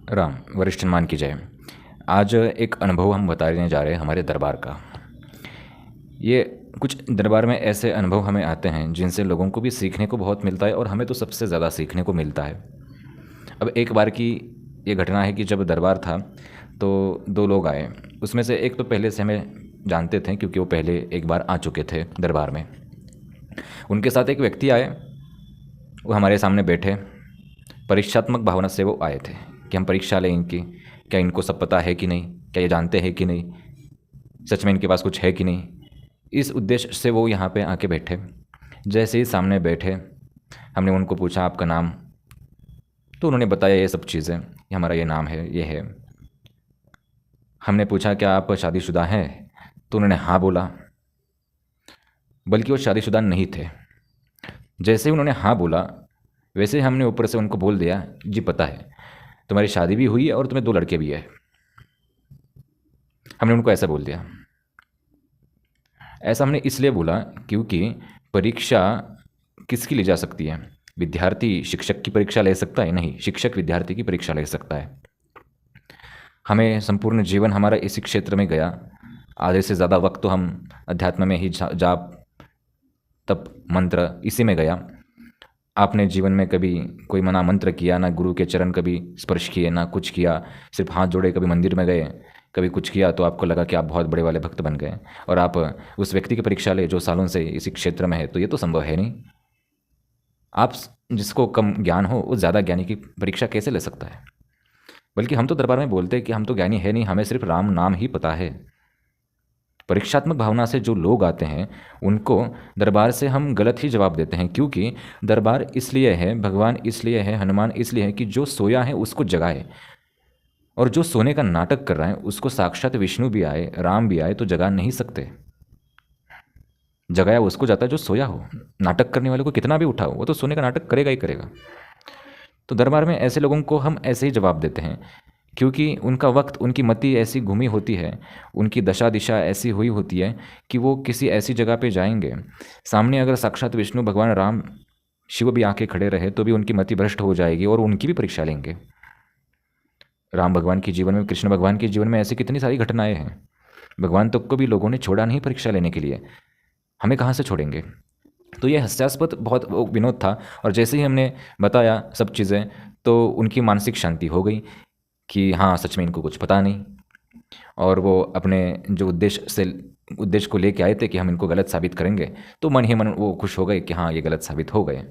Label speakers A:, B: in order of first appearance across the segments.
A: राम वरिष्ठ हनुमान की जय। आज एक अनुभव हम बताने जा रहे हैं हमारे दरबार का। ये कुछ दरबार में ऐसे अनुभव हमें आते हैं जिनसे लोगों को भी सीखने को बहुत मिलता है और हमें तो सबसे ज़्यादा सीखने को मिलता है। अब एक बार की ये घटना है कि जब दरबार था तो दो लोग आए। उसमें से एक तो पहले से हमें जानते थे क्योंकि वो पहले एक बार आ चुके थे दरबार में। उनके साथ एक व्यक्ति आए, वो हमारे सामने बैठे। परीक्षात्मक भावना से वो आए थे कि हम परीक्षा लें इनकी, क्या इनको सब पता है कि नहीं, क्या ये जानते हैं कि नहीं, सच में इनके पास कुछ है कि नहीं। इस उद्देश्य से वो यहाँ पे आके बैठे। जैसे ही सामने बैठे हमने उनको पूछा आपका नाम, तो उन्होंने बताया ये सब चीज़ें, ये हमारा ये नाम है, ये है। हमने पूछा क्या आप शादीशुदा हैं, तो उन्होंने हाँ बोला, बल्कि वो शादीशुदा नहीं थे। जैसे ही उन्होंने हाँ बोला वैसे ही हमने ऊपर से उनको बोल दिया जी पता है, तुम्हारी शादी भी हुई है और तुम्हें दो लड़के भी है। हमने उनको ऐसा बोल दिया। ऐसा हमने इसलिए बोला क्योंकि परीक्षा किसकी ली जा सकती है? विद्यार्थी शिक्षक की परीक्षा ले सकता है? नहीं, शिक्षक विद्यार्थी की परीक्षा ले सकता है। हमें संपूर्ण जीवन हमारा इसी क्षेत्र में गया। आधे से ज़्यादा वक्त तो हम अध्यात्म में ही जाप तप मंत्र इसी में गया। आपने जीवन में कभी कोई मना मंत्र किया ना, गुरु के चरण कभी स्पर्श किए ना कुछ किया, सिर्फ हाथ जोड़े कभी मंदिर में गए, कभी कुछ किया तो आपको लगा कि आप बहुत बड़े वाले भक्त बन गए और आप उस व्यक्ति की परीक्षा ले जो सालों से इसी क्षेत्र में है, तो ये तो संभव है नहीं। आप जिसको कम ज्ञान हो वो ज़्यादा ज्ञानी की परीक्षा कैसे ले सकता है? बल्कि हम तो दरबार में बोलते हैं कि हम तो ज्ञानी है नहीं, हमें सिर्फ राम नाम ही पता है। परीक्षात्मक भावना से जो लोग आते हैं उनको दरबार से हम गलत ही जवाब देते हैं, क्योंकि दरबार इसलिए है, भगवान इसलिए है, हनुमान इसलिए है कि जो सोया है उसको जगाए, और जो सोने का नाटक कर रहा है उसको साक्षात विष्णु भी आए, राम भी आए तो जगा नहीं सकते। जगाया उसको जाता है जो सोया हो। नाटक करने वाले को कितना भी उठाओ वो तो सोने का नाटक करेगा ही करेगा। तो दरबार में ऐसे लोगों को हम ऐसे ही जवाब देते हैं क्योंकि उनका वक्त, उनकी मति ऐसी घूमी होती है, उनकी दशा दिशा ऐसी हुई होती है कि वो किसी ऐसी जगह पे जाएंगे, सामने अगर साक्षात विष्णु भगवान राम शिव भी आके खड़े रहे तो भी उनकी मति भ्रष्ट हो जाएगी और उनकी भी परीक्षा लेंगे। राम भगवान के जीवन में, कृष्ण भगवान के जीवन में ऐसी कितनी सारी घटनाएं हैं। भगवान तक को भी लोगों ने छोड़ा नहीं परीक्षा लेने के लिए, हमें कहाँ से छोड़ेंगे? तो ये हास्यास्पद बहुत विनोद था। और जैसे ही हमने बताया सब चीज़ें तो उनकी मानसिक शांति हो गई कि हाँ सच में इनको कुछ पता नहीं, और वो अपने जो उद्देश्य को लेके आए थे कि हम इनको गलत साबित करेंगे, तो मन ही मन वो खुश हो गए कि हाँ ये गलत साबित हो गए।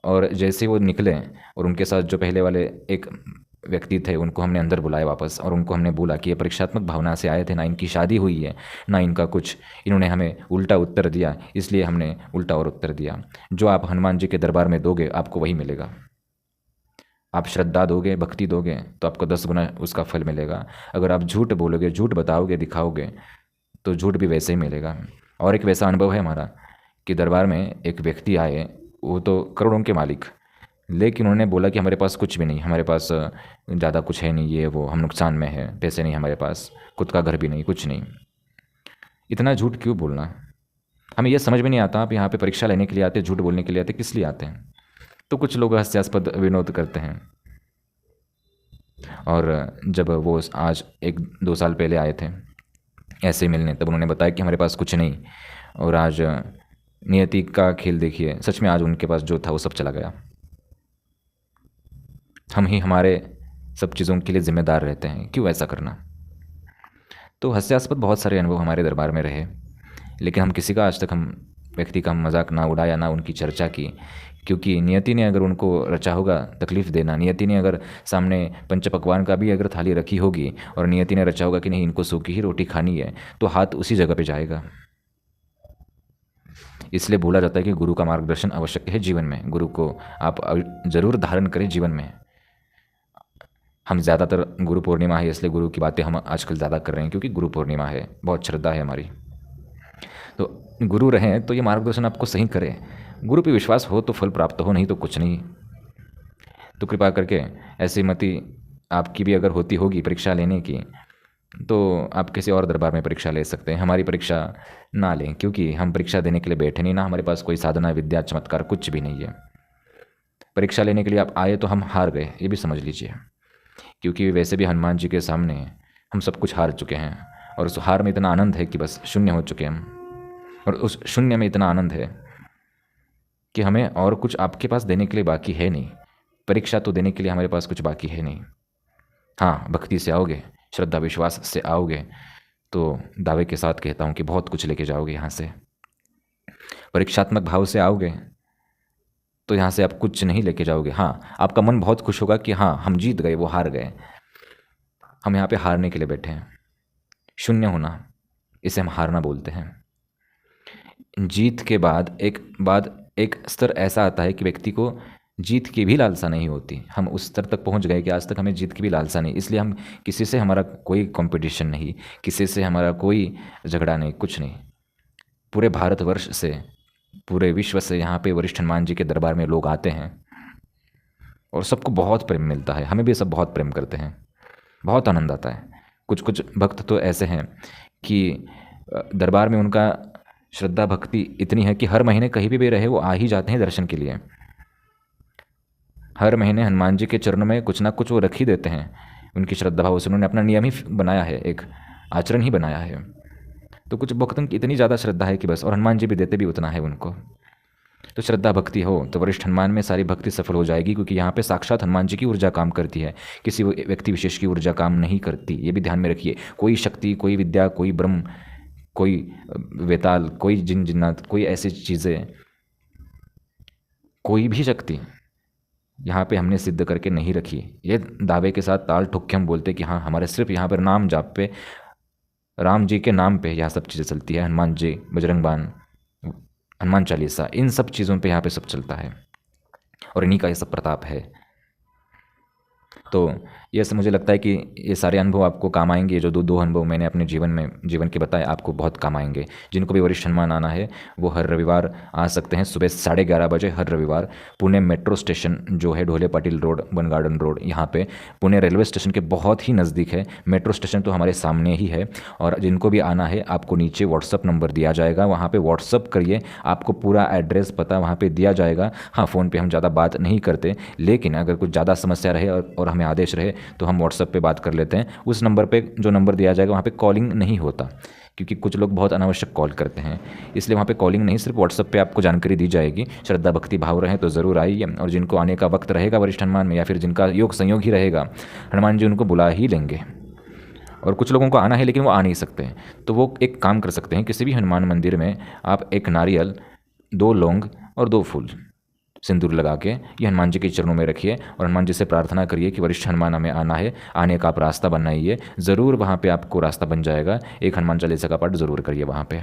A: और जैसे वो निकले और उनके साथ जो पहले वाले एक व्यक्ति थे उनको हमने अंदर बुलाया वापस, और उनको हमने बोला कि ये परीक्षात्मक भावना से आए थे, ना इनकी शादी हुई है ना इनका कुछ, इन्होंने हमें उल्टा उत्तर दिया इसलिए हमने उल्टा और उत्तर दिया। जो आप हनुमान जी के दरबार में दोगे आपको वही मिलेगा। आप श्रद्धा दोगे, भक्ति दोगे तो आपको 10 गुना उसका फल मिलेगा। अगर आप झूठ बोलोगे, झूठ बताओगे, दिखाओगे तो झूठ भी वैसे ही मिलेगा। और एक वैसा अनुभव है हमारा कि दरबार में एक व्यक्ति आए, वो तो करोड़ों के मालिक, लेकिन उन्होंने बोला कि हमारे पास कुछ भी नहीं, हमारे पास ज़्यादा कुछ है नहीं, ये वो, हम नुकसान में है, पैसे नहीं हमारे पास, खुद का घर भी नहीं, कुछ नहीं। इतना झूठ क्यों बोलना? हमें यह समझ में नहीं आता। आप यहाँ पे परीक्षा लेने के लिए आते, झूठ बोलने के लिए आते, किस लिए आते हैं? तो कुछ लोग हास्यास्पद विनोद करते हैं। और जब वो आज 1-2 साल पहले आए थे ऐसे ही मिलने, तब उन्होंने बताया कि हमारे पास कुछ नहीं, और आज नियति का खेल देखिए, सच में आज उनके पास जो था वो सब चला गया। हम ही हमारे सब चीज़ों के लिए जिम्मेदार रहते हैं, क्यों ऐसा करना? तो हास्यास्पद बहुत सारे अनुभव हमारे दरबार में रहे, लेकिन हम किसी का आज तक हम व्यक्ति का मजाक ना उड़ाया, ना उनकी चर्चा की, क्योंकि नियति ने अगर उनको रचा होगा तकलीफ़ देना, नियति ने अगर सामने पंच पकवान का भी अगर थाली रखी होगी और नियति ने रचा होगा कि नहीं इनको सूखी ही रोटी खानी है, तो हाथ उसी जगह पे जाएगा। इसलिए बोला जाता है कि गुरु का मार्गदर्शन आवश्यक है जीवन में। गुरु को आप ज़रूर धारण करें जीवन में। हम ज़्यादातर गुरु पूर्णिमा है इसलिए गुरु की बातें हम आजकल ज़्यादा कर रहे हैं, क्योंकि गुरु पूर्णिमा है, बहुत श्रद्धा है हमारी। तो गुरु रहें तो ये मार्गदर्शन आपको सही करें। गुरु पे विश्वास हो तो फल प्राप्त हो, नहीं तो कुछ नहीं। तो कृपा करके ऐसी मति आपकी भी अगर होती होगी परीक्षा लेने की, तो आप किसी और दरबार में परीक्षा ले सकते हैं, हमारी परीक्षा ना लें, क्योंकि हम परीक्षा देने के लिए बैठे नहीं, ना हमारे पास कोई साधना विद्या चमत्कार कुछ भी नहीं है। परीक्षा लेने के लिए आप आए तो हम हार गए, ये भी समझ लीजिए। क्योंकि वैसे भी हनुमान जी के सामने हम सब कुछ हार चुके हैं और उस हार में इतना आनंद है कि बस शून्य हो चुके हैं हम। और उस शून्य में इतना आनंद है कि हमें और कुछ आपके पास देने के लिए बाकी है नहीं। परीक्षा तो देने के लिए हमारे पास कुछ बाकी है नहीं। हाँ, भक्ति से आओगे, श्रद्धा विश्वास से आओगे तो दावे के साथ कहता हूँ कि बहुत कुछ लेके जाओगे यहाँ से। परीक्षात्मक भाव से आओगे तो यहाँ से आप कुछ नहीं लेके जाओगे। हाँ, आपका मन बहुत खुश होगा कि हाँ हम जीत गए, वो हार गए। हम यहाँ पे हारने के लिए बैठे हैं। शून्य होना, इसे हम हारना बोलते हैं। जीत के बाद एक स्तर ऐसा आता है कि व्यक्ति को जीत की भी लालसा नहीं होती। हम उस स्तर तक पहुंच गए कि आज तक हमें जीत की भी लालसा नहीं, इसलिए हम किसी से हमारा कोई कंपटीशन नहीं, किसी से हमारा कोई झगड़ा नहीं, कुछ नहीं। पूरे भारतवर्ष से, पूरे विश्व से यहाँ पे वरिष्ठ हनुमान जी के दरबार में लोग आते हैं और सबको बहुत प्रेम मिलता है। हमें भी सब बहुत प्रेम करते हैं, बहुत आनंद आता है। कुछ कुछ भक्त तो ऐसे हैं कि दरबार में उनका श्रद्धा भक्ति इतनी है कि हर महीने कहीं भी रहे वो आ ही जाते हैं दर्शन के लिए। हर महीने हनुमान जी के चरणों में कुछ ना कुछ वो रख ही देते हैं। उनकी श्रद्धा भाव से उन्होंने अपना नियम ही बनाया है, एक आचरण ही बनाया है। तो कुछ भक्तों की इतनी ज़्यादा श्रद्धा है कि बस, और हनुमान जी भी देते भी उतना है उनको। तो श्रद्धा भक्ति हो तो वरिष्ठ हनुमान में सारी भक्ति सफल हो जाएगी, क्योंकि यहाँ पे साक्षात हनुमान जी की ऊर्जा काम करती है, किसी व्यक्ति विशेष की ऊर्जा काम नहीं करती। ये भी ध्यान में रखिए। कोई शक्ति, कोई विद्या, कोई ब्रह्म, कोई वेताल, कोई जिन जिन्नात, कोई ऐसी चीज़ें, कोई भी शक्ति यहाँ पे हमने सिद्ध करके नहीं रखी। ये दावे के साथ ताल ठोक के हम बोलते कि हाँ हमारे सिर्फ यहाँ पर नाम जाप पे, राम जी के नाम पे यह सब चीज़ें चलती है। हनुमान जी, बजरंग बाण, हनुमान चालीसा, इन सब चीज़ों पे यहाँ पे सब चलता है और इन्हीं का ये सब प्रताप है। तो ये सब मुझे लगता है कि ये सारे अनुभव आपको काम आएंगे। जो दो अनुभव मैंने अपने जीवन के बताए, आपको बहुत काम आएंगे। जिनको भी वरिष्ठ हनुमान आना है वो हर रविवार आ सकते हैं सुबह 11:30 बजे, हर रविवार। पुणे मेट्रो स्टेशन जो है Dhole Patil road, one garden road, यहाँ पे पुणे रेलवे स्टेशन के बहुत ही नज़दीक है। मेट्रो स्टेशन तो हमारे सामने ही है। और जिनको भी आना है आपको नीचे व्हाट्सअप नंबर दिया जाएगा, वहाँ पर व्हाट्सअप करिए, आपको पूरा एड्रेस पता वहाँ पर दिया जाएगा। हाँ, फ़ोन पर हम ज़्यादा बात नहीं करते, लेकिन अगर कुछ ज़्यादा समस्या रहे और हमें आदेश रहे तो हम व्हाट्सएप पे बात कर लेते हैं। उस नंबर पे, जो नंबर दिया जाएगा, वहाँ पे कॉलिंग नहीं होता, क्योंकि कुछ लोग बहुत अनावश्यक कॉल करते हैं, इसलिए वहाँ पे कॉलिंग नहीं, सिर्फ व्हाट्सएप पे आपको जानकारी दी जाएगी। श्रद्धा भक्ति भाव रहे तो ज़रूर आइए। और जिनको आने का वक्त रहेगा वरिष्ठ हनुमान में, या फिर जिनका योग संयोग ही रहेगा, हनुमान जी उनको बुला ही लेंगे। और कुछ लोगों को आना है लेकिन वो आ नहीं सकते, तो वो एक काम कर सकते हैं, किसी भी हनुमान मंदिर में आप 1 नारियल, 2 लौंग और 2 फूल सिंदूर लगा के ये हनुमान जी के चरणों में रखिए और हनुमान जी से प्रार्थना करिए कि वरिष्ठ हनुमान हमें आना है, आने का आप रास्ता बनाइए। ज़रूर वहाँ पे आपको रास्ता बन जाएगा। एक हनुमान चालीसा का पाठ ज़रूर करिए वहाँ पे।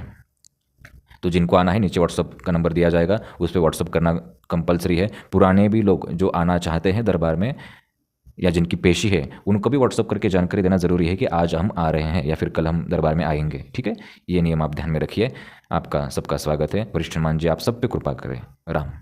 A: तो जिनको आना है, नीचे व्हाट्सअप का नंबर दिया जाएगा, उस पर व्हाट्सअप करना कंपलसरी है। पुराने भी लोग जो आना चाहते हैं दरबार में, या जिनकी पेशी है, उनको भी व्हाट्सअप करके जानकारी देना ज़रूरी है कि आज हम आ रहे हैं या फिर कल हम दरबार में आएंगे। ठीक है, ये नियम आप ध्यान में रखिए। आपका सबका स्वागत है। वरिष्ठ हनुमान जी आप सब पे कृपा करें। राम।